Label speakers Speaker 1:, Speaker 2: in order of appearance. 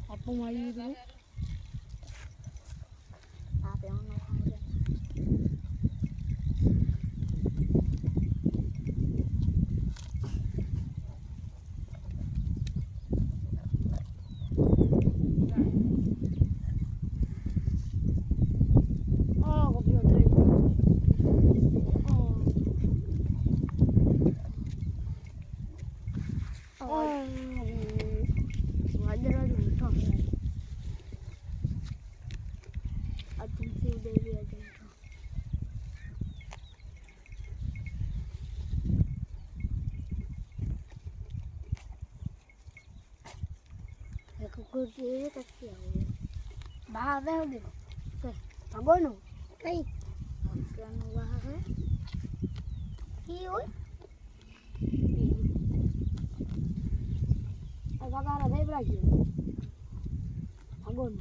Speaker 1: આપું મારી દીધું
Speaker 2: Kukuti kasi ako.
Speaker 1: બહાર દે
Speaker 2: Pagono.
Speaker 1: કઈ
Speaker 2: Ano ba ha?
Speaker 1: ઈ હોય આ કાકાના ભાઈ રાખી આગળ